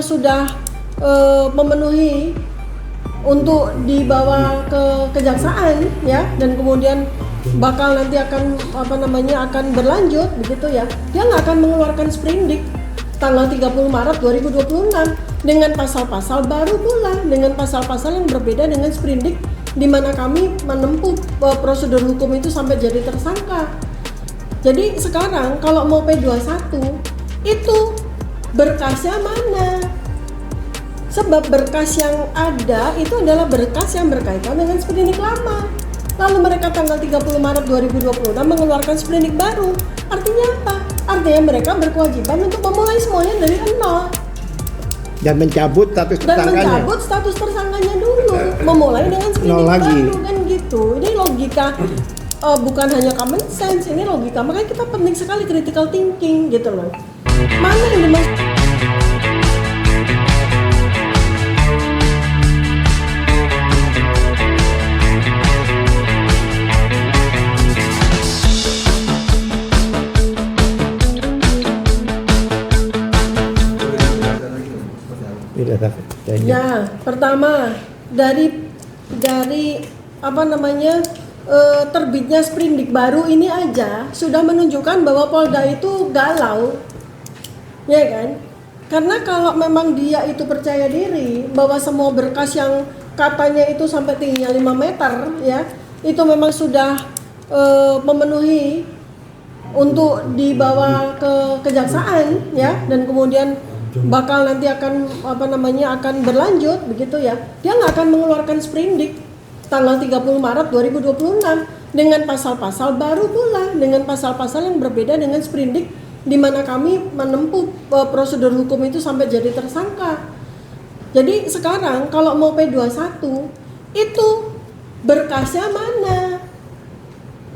sudah memenuhi untuk dibawa ke kejaksaan ya, dan kemudian bakal nanti akan akan berlanjut begitu ya, dia nggak akan mengeluarkan sprindik tanggal 30 Maret 2026 dengan pasal-pasal baru pula, dengan pasal-pasal yang berbeda dengan sprindik, di mana kami menempuh prosedur hukum itu sampai jadi tersangka. Jadi sekarang kalau mau P21 itu berkasnya mana? Sebab berkas yang ada itu adalah berkas yang berkaitan dengan sprindik lama. Lalu mereka tanggal 30 Maret 2026 mengeluarkan sprindik baru. Artinya apa? Artinya mereka berkewajiban untuk memulai semuanya dari nol. Dan mencabut status tersangkanya dulu, memulai dengan sprindik baru kan gitu. Ini logika bukan hanya common sense, ini logika. Makanya kita penting sekali critical thinking gitu loh. Mana yang dimaksud? Ya, pertama dari terbitnya sprindik baru ini aja sudah menunjukkan bahwa Polda itu galau, ya kan? Karena kalau memang dia itu percaya diri bahwa semua berkas yang katanya itu sampai tingginya 5 meter ya, itu memang sudah memenuhi untuk dibawa ke kejaksaan ya, dan kemudian bakal nanti akan akan berlanjut begitu ya, dia nggak akan mengeluarkan sprindik tanggal 30 Maret 2026 dengan pasal-pasal baru pula, dengan pasal-pasal yang berbeda dengan sprindik, di mana kami menempuh prosedur hukum itu sampai jadi tersangka. Jadi sekarang kalau mau P21 itu berkasnya mana?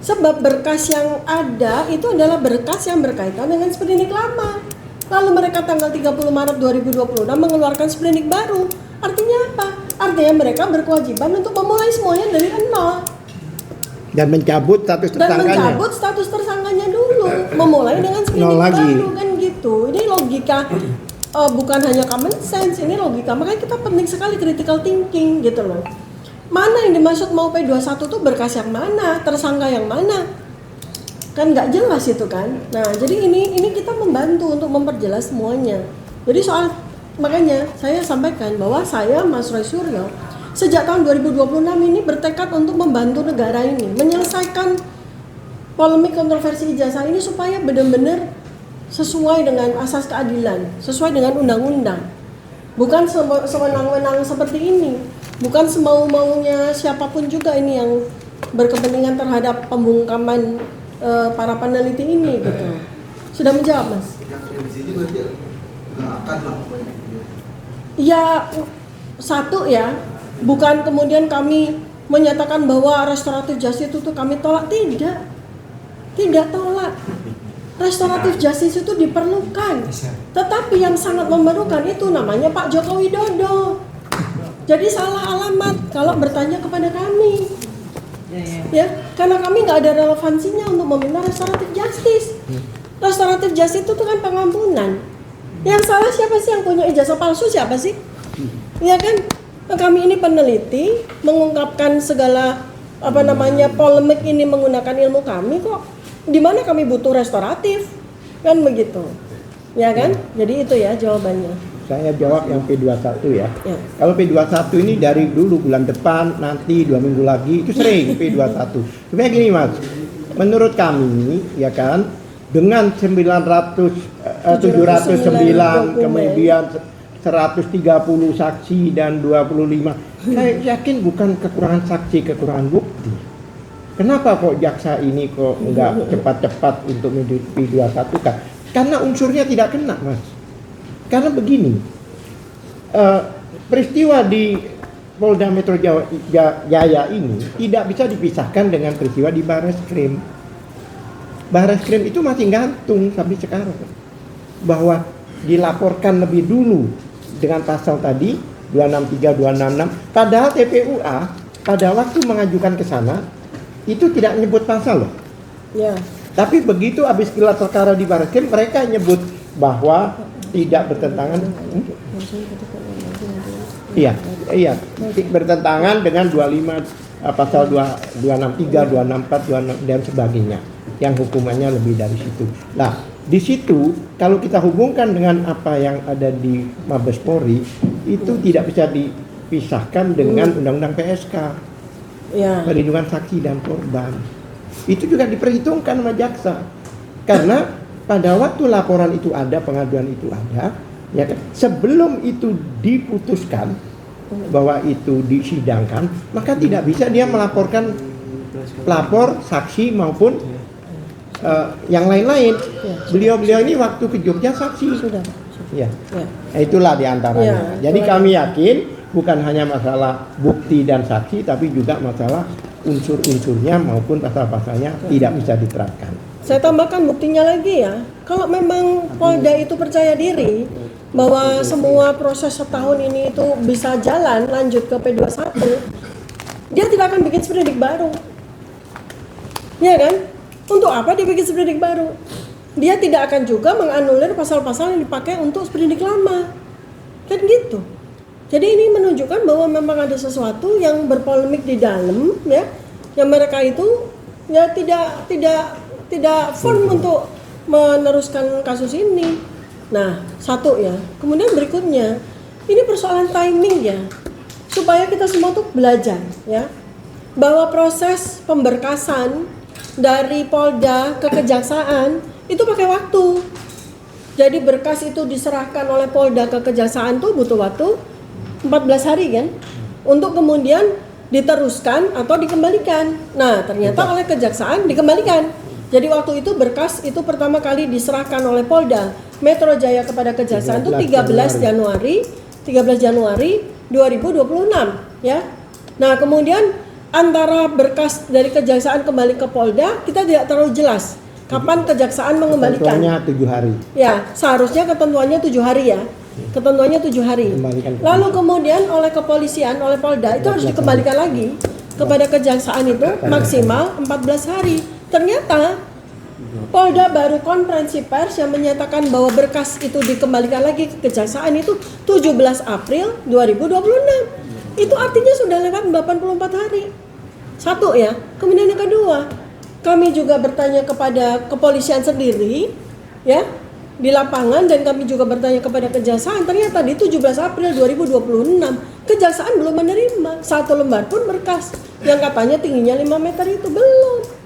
Sebab berkas yang ada itu adalah berkas yang berkaitan dengan sprindik lama. Lalu mereka tanggal 30 Maret 2026 mengeluarkan sprindik baru. Artinya apa? Artinya mereka berkewajiban untuk memulai semuanya dari nol. Dan mencabut status tersangkanya dulu, memulai dengan sprindik baru kan gitu. Ini logika bukan hanya common sense, ini logika. Makanya kita penting sekali critical thinking gitu loh. Mana yang dimaksud mau P21 tuh berkas yang mana, tersangka yang mana? Kan nggak jelas itu kan. Nah jadi ini kita membantu untuk memperjelas semuanya. Jadi makanya saya sampaikan bahwa saya Mas Roy Suryo sejak tahun 2026 ini bertekad untuk membantu negara ini menyelesaikan polemik kontroversi ijazah ini supaya benar-benar sesuai dengan asas keadilan, sesuai dengan undang-undang. Bukan sewenang-wenang seperti ini, bukan semau-maunya siapapun juga ini yang berkepentingan terhadap pembungkaman para peneliti ini gitu. Sudah menjawab, Mas? Ya, satu ya, bukan kemudian kami menyatakan bahwa restoratif justice itu kami tolak, tidak tolak. Restoratif justice itu diperlukan, tetapi yang sangat memerlukan itu namanya Pak Joko Widodo. Jadi salah alamat kalau bertanya kepada kami. Ya, karena kami nggak ada relevansinya untuk meminta restoratif justice. Restoratif justice itu kan pengampunan. Yang salah siapa sih? Yang punya ijazah palsu siapa sih? Ya kan? Kami ini peneliti mengungkapkan segala polemik ini menggunakan ilmu kami kok. Di mana kami butuh restoratif? Kan begitu. Ya kan? Jadi itu ya jawabannya. Saya jawab yang P21 ya. Kalau P21 ini dari dulu bulan depan, nanti 2 minggu lagi, itu sering P21. Sebenarnya gini Mas, menurut kami ya kan, dengan 709 kemudian 130 saksi dan 25, saya yakin bukan kekurangan saksi, kekurangan bukti. Kenapa kok jaksa ini kok nggak cepat-cepat untuk menjadi P21 kan? Karena unsurnya tidak kena Mas. Karena begini, peristiwa di Polda Metro Jaya ini tidak bisa dipisahkan dengan peristiwa di Barreskrim. Barreskrim itu masih gantung sampai sekarang, bahwa dilaporkan lebih dulu dengan pasal tadi 263, 266. Padahal TPUA pada waktu mengajukan ke sana itu tidak nyebut pasal loh. Ya. Tapi begitu habis gelar perkara di Barreskrim mereka nyebut bahwa tidak bertentangan Iya, iya, bertentangan dengan 25 pasal 263, 264, 26 dan sebagainya yang hukumannya lebih dari situ. Nah, di situ kalau kita hubungkan dengan apa yang ada di Mabes Polri itu tidak bisa dipisahkan dengan Undang-Undang PSK, Ya. perlindungan saksi dan korban. Itu juga diperhitungkan sama jaksa karena pada waktu laporan itu ada, pengaduan itu ada, ya kan? Sebelum itu diputuskan bahwa itu disidangkan, maka tidak bisa dia melaporkan pelapor, saksi maupun yang lain-lain. Beliau-beliau ini waktu ke Jogja saksi. Sudah. Ya. Ya. Nah, itulah diantaranya. Ya, Jadi itulah. kami yakin bukan hanya masalah bukti dan saksi, tapi juga masalah unsur-unsurnya maupun pasal-pasalnya tidak bisa diterapkan. Saya tambahkan buktinya lagi ya. Kalau memang Polda itu percaya diri bahwa semua proses setahun ini itu bisa jalan lanjut ke P21, dia tidak akan bikin sprindik baru. Ya kan? Untuk apa dia bikin sprindik baru? Dia tidak akan juga menganulir pasal-pasal yang dipakai untuk sprindik lama. Kan gitu. Jadi ini menunjukkan bahwa memang ada sesuatu yang berpolemik di dalam ya, yang mereka itu ya tidak firm untuk meneruskan kasus ini. Nah, satu ya. Kemudian berikutnya, ini persoalan timing ya. Supaya kita semua tuh belajar ya, bahwa proses pemberkasan dari Polda ke Kejaksaan itu pakai waktu. Jadi berkas itu diserahkan oleh Polda ke Kejaksaan tuh butuh waktu 14 hari kan, untuk kemudian diteruskan atau dikembalikan. Nah, ternyata oleh Kejaksaan dikembalikan. Jadi waktu itu berkas itu pertama kali diserahkan oleh Polda Metro Jaya kepada Kejaksaan itu 13 Januari 2026 ya. Nah, kemudian antara berkas dari Kejaksaan kembali ke Polda kita tidak terlalu jelas kapan Kejaksaan mengembalikan. Ketentuannya 7 hari. Ya, seharusnya ketentuannya 7 hari ya. Ketentuannya 7 hari. Kembalikan ke Lalu kemudian oleh kepolisian, oleh Polda itu harus dikembalikan lagi kepada Kejaksaan itu maksimal 14 hari. Ternyata Polda baru konferensi pers yang menyatakan bahwa berkas itu dikembalikan lagi ke Kejaksaan itu 17 April 2026. Itu artinya sudah lewat 84 hari. Satu ya. Kemudian yang kedua, kami juga bertanya kepada kepolisian sendiri ya di lapangan, dan kami juga bertanya kepada Kejaksaan. Ternyata di 17 April 2026 Kejaksaan belum menerima satu lembar pun berkas yang katanya tingginya 5 meter itu belum.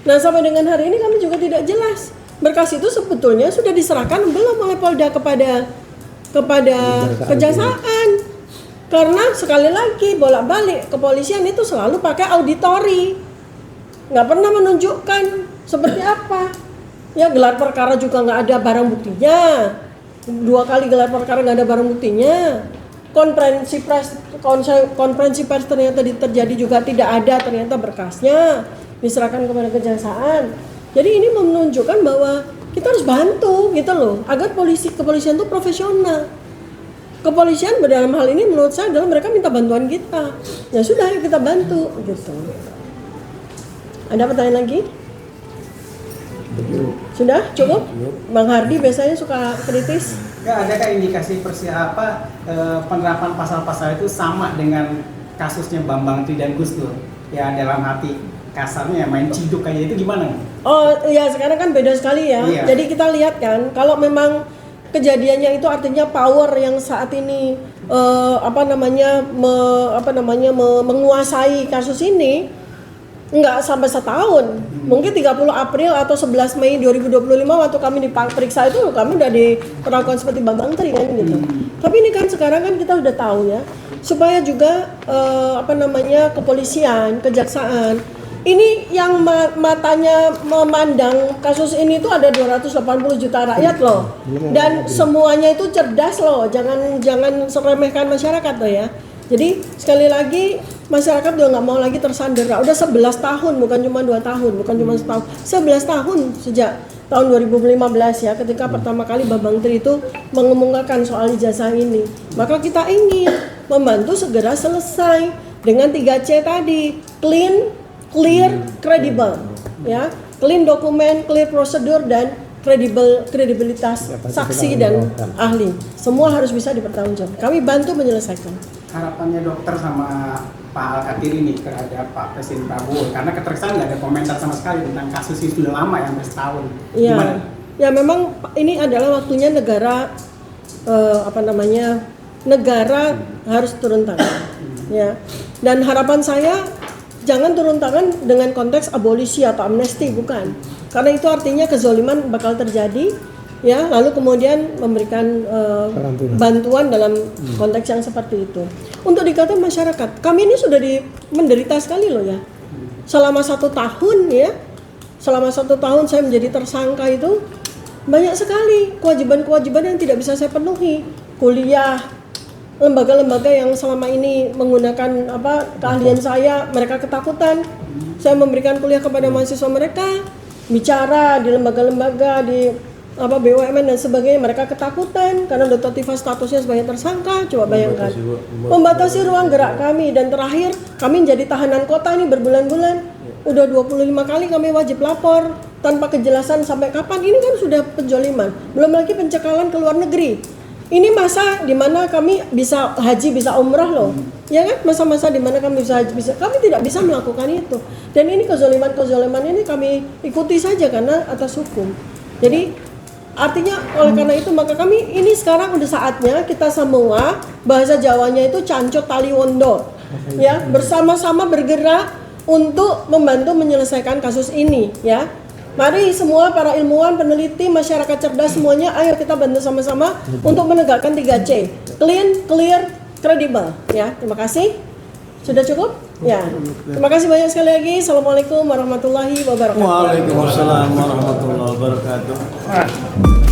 Nah, sampai dengan hari ini kami juga tidak jelas berkas itu sebetulnya sudah diserahkan belum oleh Polda kepada Kejaksaan. Karena sekali lagi bolak-balik kepolisian itu selalu pakai auditori, nggak pernah menunjukkan seperti apa. Ya, gelar perkara juga nggak ada barang buktinya. 2 kali gelar perkara nggak ada barang buktinya. Konferensi pers ternyata terjadi juga tidak ada ternyata berkasnya diserahkan kepada Kejaksaan. Jadi ini menunjukkan bahwa kita harus bantu gitu loh, agar kepolisian itu profesional. Kepolisian dalam hal ini menurut saya adalah mereka minta bantuan kita. Ya sudah, yuk kita bantu gitu. Ada pertanyaan lagi? Sudah cukup? Bang Hardi biasanya suka kritis. Ada kan indikasi penerapan pasal-pasal itu sama dengan kasusnya Bambang Tri dan Gus Dur? Ya dalam hati kasarnya main ciduk kayak itu gimana? Oh iya, sekarang kan beda sekali ya. Iya. Jadi kita lihat kan, kalau memang kejadiannya itu artinya power yang saat ini menguasai kasus ini nggak sampai setahun, mungkin 30 April atau 11 Mei 2025 waktu kami diperiksa itu kami udah diperlakukan seperti Bambang Tri kan gitu. Tapi ini kan sekarang kan kita udah tahu ya, supaya juga kepolisian, kejaksaan ini yang matanya memandang kasus ini tuh ada 280 juta rakyat loh, dan semuanya itu cerdas loh, jangan seremehkan masyarakat loh ya. Jadi sekali lagi masyarakat udah nggak mau lagi tersandera. Udah 11 tahun, bukan cuma 2 tahun, bukan cuma setahun, 11 tahun sejak tahun 2015 ya, ketika pertama kali Bambang Tri itu mengemukakan soal ijazah ini. Maka kita ingin membantu segera selesai dengan 3C tadi, clean, clear, credible, ya, clean dokumen, clear prosedur, dan kredibilitas Dapat saksi dan dipertanggungjawabkan. ahli. Semua harus bisa dipertanggungjawabkan. Kami bantu menyelesaikan. Harapannya dokter sama Pak Al-Katiri nih terhadap Pak Presiden Prabowo, karena keterkesan nggak ada komentar sama sekali tentang kasus ini sudah lama yang bertahun. Iya, Gimana? ya memang ini adalah waktunya negara negara harus turun tangan, ya. Dan harapan saya jangan turun tangan dengan konteks abolisi atau amnesti, bukan. Karena itu artinya kezoliman bakal terjadi, ya. Lalu kemudian memberikan bantuan dalam konteks yang seperti itu. Untuk dikata masyarakat, kami ini sudah menderita sekali loh ya. Selama 1 tahun ya, selama 1 tahun saya menjadi tersangka itu banyak sekali kewajiban-kewajiban yang tidak bisa saya penuhi. Kuliah, lembaga-lembaga yang selama ini menggunakan keahlian saya, mereka ketakutan. Saya memberikan kuliah kepada mahasiswa mereka, bicara di lembaga-lembaga di BUMN dan sebagainya, mereka ketakutan karena Dr. Tifa statusnya sebagai tersangka. Coba bayangkan, membatasi ruang gerak kami, dan terakhir kami menjadi tahanan kota ini berbulan-bulan. Udah 25 kali kami wajib lapor tanpa kejelasan sampai kapan. Ini kan sudah penjoliman, belum lagi pencekalan ke luar negeri. Ini masa dimana kami bisa haji, bisa umrah loh, ya kan? Masa-masa dimana kami bisa haji, kami tidak bisa melakukan itu. Dan ini kezoliman ini kami ikuti saja karena atas hukum. Jadi artinya oleh karena itu maka kami ini sekarang udah saatnya kita semua, bahasa Jawanya itu cancot tali wondo, ya, bersama-sama bergerak untuk membantu menyelesaikan kasus ini, ya. Mari semua para ilmuwan, peneliti, masyarakat cerdas semuanya, ayo kita bantu sama-sama untuk menegakkan 3C. Clean, clear, credible. Ya, terima kasih. Sudah cukup? Ya. Terima kasih banyak sekali lagi. Assalamualaikum warahmatullahi wabarakatuh. Waalaikumsalam warahmatullahi wabarakatuh.